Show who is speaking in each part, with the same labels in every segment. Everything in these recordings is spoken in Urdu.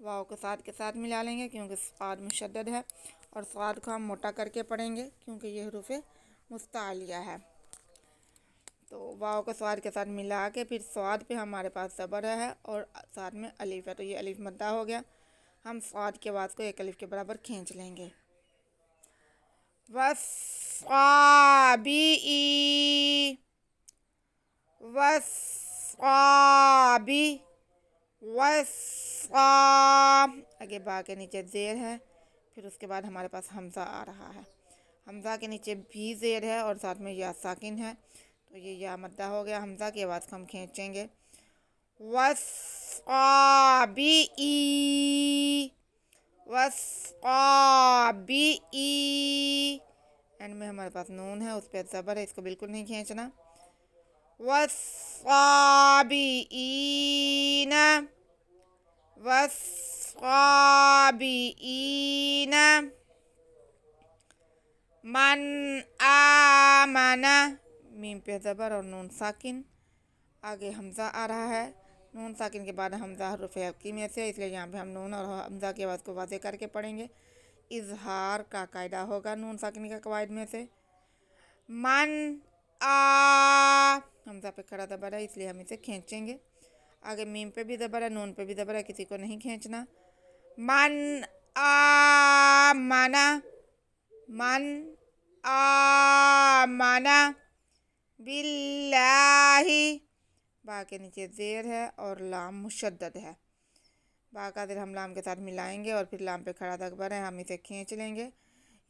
Speaker 1: واو کو صاد کے ساتھ ملا لیں گے کیونکہ صاد مشدد ہے، اور صاد کو ہم موٹا کر کے پڑھیں گے کیونکہ یہ حروف مستعلیہ ہے۔ تو واو کو صاد کے ساتھ ملا کے پھر صاد پہ ہمارے پاس زبر ہے اور ساتھ میں الف ہے، تو یہ الف مدہ ہو گیا۔ ہم صاد کے آواز کو ایک الف کے برابر کھینچ لیں گے۔ وَالصَّابِئِ، وَالصَّابِ، آگے با کے نیچے زیر ہے، پھر اس کے بعد ہمارے پاس حمزہ آ رہا ہے۔ حمزہ کے نیچے بھی زیر ہے اور ساتھ میں یا ساکن ہے، تو یہ یا مدہ ہو گیا۔ حمزہ کی آواز کو ہم کھینچیں گے۔ وَالصَّابِئِ، وَالصَّابِئِ، اینڈ میں ہمارے پاس نون ہے، اس پہ زبر ہے، اس کو بالکل نہیں کھینچنا۔ وَالصَّابِئِینَ، وَالصَّابِئِینَ، من آمن، میم پہ زبر اور نون ساکن، آگے حمزہ آ رہا ہے۔ نون ساکن کے بعد حمزہ حرف حلقی میں سے، اس لیے یہاں پہ ہم نون اور حمزہ کی آواز کو واضح کر کے پڑھیں گے۔ اظہار کا قاعدہ ہوگا نون ساکن کے قواعد میں سے۔ من آ، حمزہ پہ کھڑا زبر ہے اس لیے ہم اسے کھینچیں گے۔ آگے میم پہ بھی زبر ہے، نون پہ بھی زبر ہے، کسی کو نہیں کھینچنا۔ من آمن، من آمن باللہ، با کے نیچے زیر ہے اور لام مشدد ہے۔ با کا زیر ہم لام کے ساتھ ملائیں گے اور پھر لام پہ کھڑا زبر ہے، ہم اسے کھینچ لیں گے۔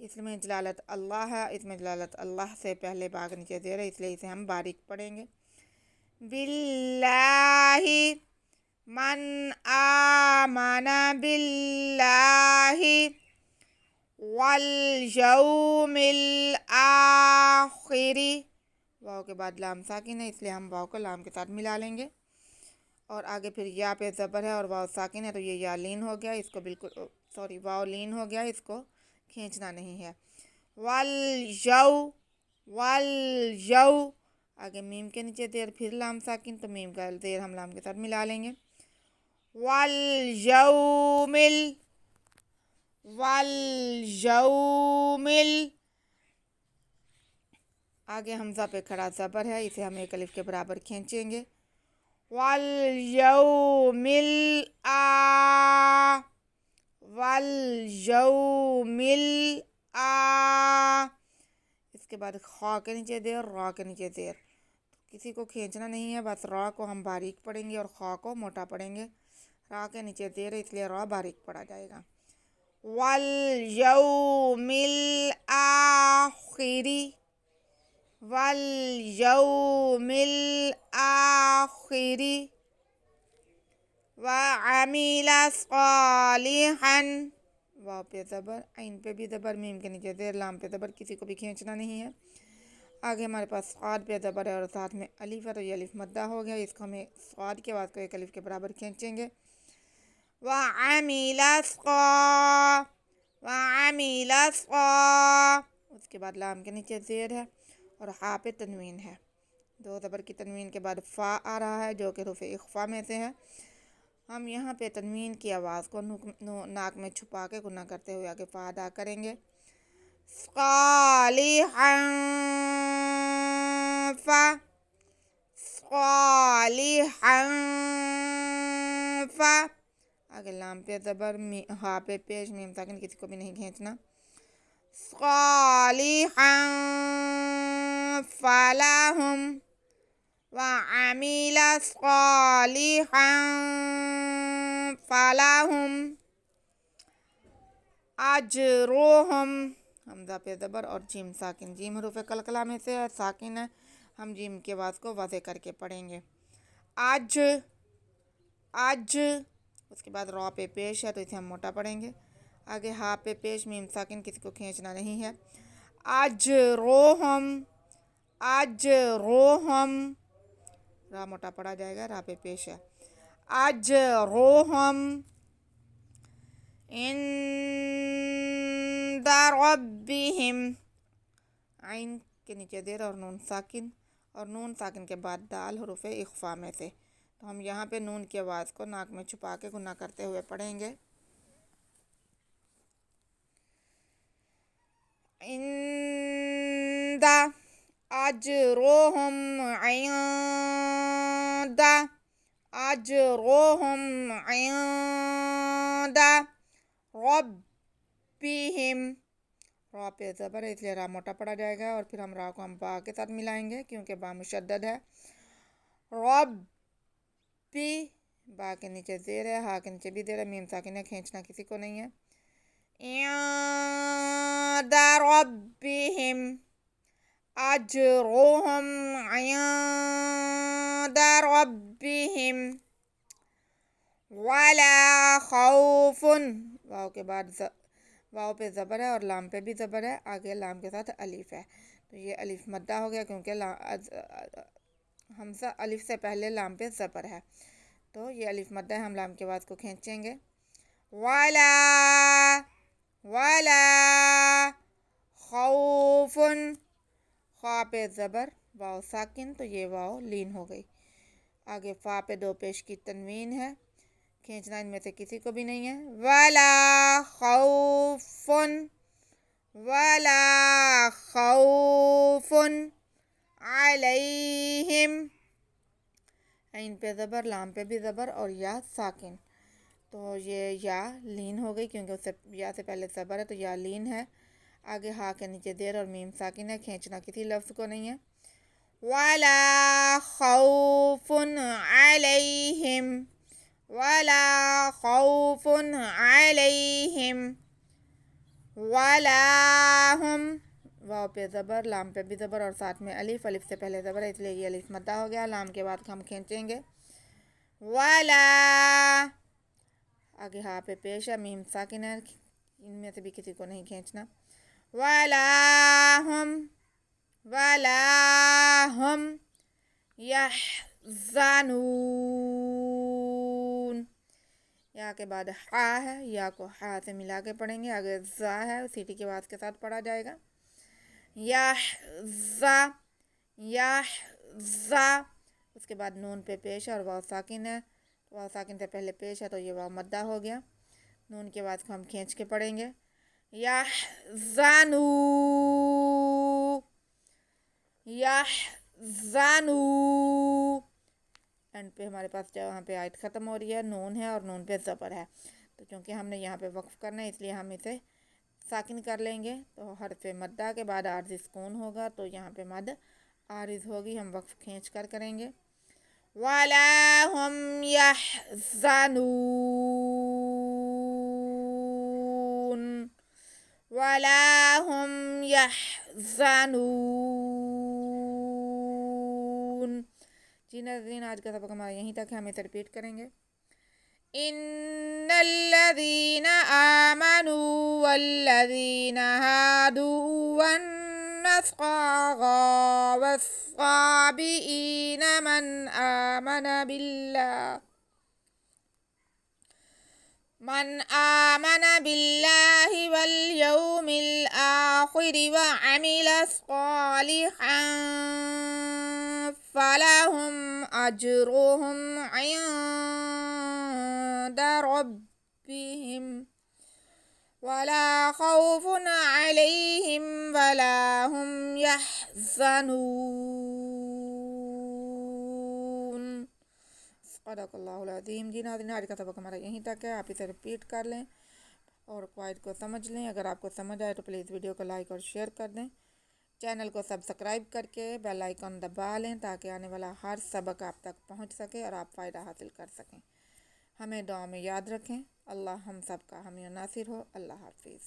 Speaker 1: اس میں جلالت اللہ ہے، اس میں جلالت اللہ سے پہلے با کے نیچے زیر ہے، اس لیے اسے ہم باریک پڑھیں گے۔ باللہ، من آمن باللہ والیوم الآخر، واو کے بعد لام ساکن ہے اس لیے ہم واو کو لام کے ساتھ ملا لیں گے، اور آگے پھر یا پہ زبر ہے اور واو ساکن ہے، تو یہ یا لین ہو گیا، اس کو بالکل واو لین ہو گیا، اس کو کھینچنا نہیں ہے۔ والیو، والیو، آگے میم کے نیچے زیر پھر لام ساکن، تو میم کا زیر ہم لام کے ساتھ ملا لیں گے۔ والیوم، والیوم، آگے حمزہ پہ کھڑا زبر ہے، اسے ہم ایک الف کے برابر کھینچیں گے۔ والیوم والیوم اس کے بعد خا کے نیچے زیر، را کے نیچے زیر، کسی کو کھینچنا نہیں ہے، بس را کو ہم باریک پڑھیں گے اور خا کو موٹا پڑھیں گے۔ را کے نیچے زیر ہے اس لیے را باریک پڑھا جائے گا۔ والیوم الآخر، والیوم الآخر، وعمل صالحا، واو پہ زبر، عین پہ بھی زبر، میم کے نیچے زیر، لام پہ زبر، کسی کو بھی کھینچنا نہیں ہے۔ آگے ہمارے پاس صاد پہ زبر ہے اور ساتھ میں الف ہے، تو یہ الف مدہ ہو گیا، اس کو ہمیں صاد کی آواز کو ایک الف کے برابر کھینچیں گے۔ وعمل وعمل اس کے بعد لام کے نیچے زیر ہے اور ہا پہ تنوین ہے، دو زبر کی تنوین کے بعد فا آ رہا ہے جو کہ حروف اخفا میں سے ہے۔ ہم یہاں پہ تنوین کی آواز کو ناک میں چھپا کے گنہ کرتے ہوئے آگے فا ادا کریں گے۔ صالحا، فا، صالحا، فا، آگے لام پہ زبر، ہا پہ پیش، میم ساکن، کسی کو بھی نہیں کھینچنا۔ صالحا فلہم، وعمل صالحا فلہم اجرہم، حمزہ پہ زبر اور جیم ساکن، جیم حروف قلقلہ میں سے ہے، ساکن ہے، ہم جیم کی آواز کو واضح کر کے پڑھیں گے۔ اج، اج، اس کے بعد را پہ پیش ہے تو اسے ہم موٹا پڑھیں گے۔ آگے ہا پہ پیش، میم ساکن، کسی کو کھینچنا نہیں ہے۔ اجرہم، اجرہم، را موٹا پڑھا جائے گا، را پہ پیش ہے۔ اجرہم عند ربہم، عین کے نیچے زیر اور نون ساکن، اور نون ساکن کے بعد دال حروف اخفا میں سے، تو ہم یہاں پہ نون کی آواز کو ناک میں چھپا کے گنہ کرتے ہوئے پڑھیں گے۔ عند أجرهم عند أجرهم عند ربهم. را پہ زبر ہے اس لیے را موٹا پڑا جائے گا اور پھر ہم را کو ہم با کے ساتھ ملائیں گے کیونکہ با مشدد ہے. ربی با کے نیچے زیر ہے، ہا کے نیچے بھی زیر ہے، میم ساکن ہے، کھینچنا کسی کو نہیں ہے. عند ربهم اجرهم عند ربهم ولا خوف. واو کے بعد واو پہ زبر ہے اور لام پہ بھی زبر ہے، آگے لام کے ساتھ الف ہے تو یہ الف مدہ ہو گیا کیونکہ حمزہ الف سے پہلے لام پہ زبر ہے تو یہ الف مدہ ہے، ہم لام کے بعد کو کھینچیں گے. ولا خوف. خا پہ زبر واو ساکن تو یہ واو لین ہو گئی. آگے فا پہ دو پیش کی تنوین ہے، کھینچنا ان میں سے کسی کو بھی نہیں ہے. ولا خوف علیہم. عین پہ زبر، لام پہ بھی زبر اور یا ساکن تو یہ یا لین ہو گئی کیونکہ اس سے یا سے پہلے زبر ہے تو یا لین ہے. آگے ہا کے نیچے زیر اور میم ساکن ہے، کھینچنا کسی لفظ کو نہیں ہے. وَلَا خَوْفٌ عَلَيْهِمْ وَلَا خَوْفٌ عَلَيْهِمْ وَلَا هُمْ. واو پہ زبر، لام پہ بھی زبر اور ساتھ میں الف، الف سے پہلے زبر ہے اس لیے یہ الف مدہ ہو گیا. لام کے بعد ہم کھینچیں گے. وَلَا آگے ہا پہ پیش ہے، میم ساکن ہے، ان میں سے بھی کسی کو نہیں کھینچنا. وَلَا هُمْ يَحْزَنُونَ. یا کے بعد ہا ہے، یا کو ہا سے ملا کے پڑھیں گے. آگے زا ہے، سیٹی کی آواز کے ساتھ پڑھا جائے گا. یحزا. اس کے بعد نون پہ پیش ہے اور واو ساکن ہے، واو ساکن سے پہلے پیش ہے تو یہ واو مدہ ہو گیا. نون کے بعد کو ہم کھینچ کے پڑھیں گے. یحزنو. اینڈ پہ ہمارے پاس جہاں پہ آیت ختم ہو رہی ہے نون ہے اور نون پہ زبر ہے تو کیونکہ ہم نے یہاں پہ وقف کرنا ہے اس لیے ہم اسے ساکن کر لیں گے. تو حرف مدہ کے بعد عارضی سکون ہوگا تو یہاں پہ مد عارض ہوگی، ہم وقف کھینچ کر کریں گے. وَلَا هُمْ يَحْزَنُونَ وَلَا هُمْ يَحْزَنُونَ. جی ناظرین، آج کا سبق ہمارا یہیں تک ہے، ہم اسے ریپیٹ کریں گے. ان الذین آمنوا والذین ہادوا والنصارى والصابئین من آمن باللہ والیوم الآخر وعمل صالحا فلہم اجرہم عند ربہم ولا خوف علیہم ولا ہم یحزنون. صدق اللہ العظیم. جی ناظرین، آج کا سبق ہمارا یہیں تک ہے، آپ اسے ریپیٹ کر لیں اور قواعد کو سمجھ لیں. اگر آپ کو سمجھ آئے تو پلیز ویڈیو کو لائک اور شیئر کر دیں. چینل کو سبسکرائب کر کے بیل آئیکن دبا لیں تاکہ آنے والا ہر سبق آپ تک پہنچ سکے اور آپ فائدہ حاصل کر سکیں. ہمیں دعا میں یاد رکھیں. اللہ ہم سب کا حامی و ناصر ہو. اللہ حافظ.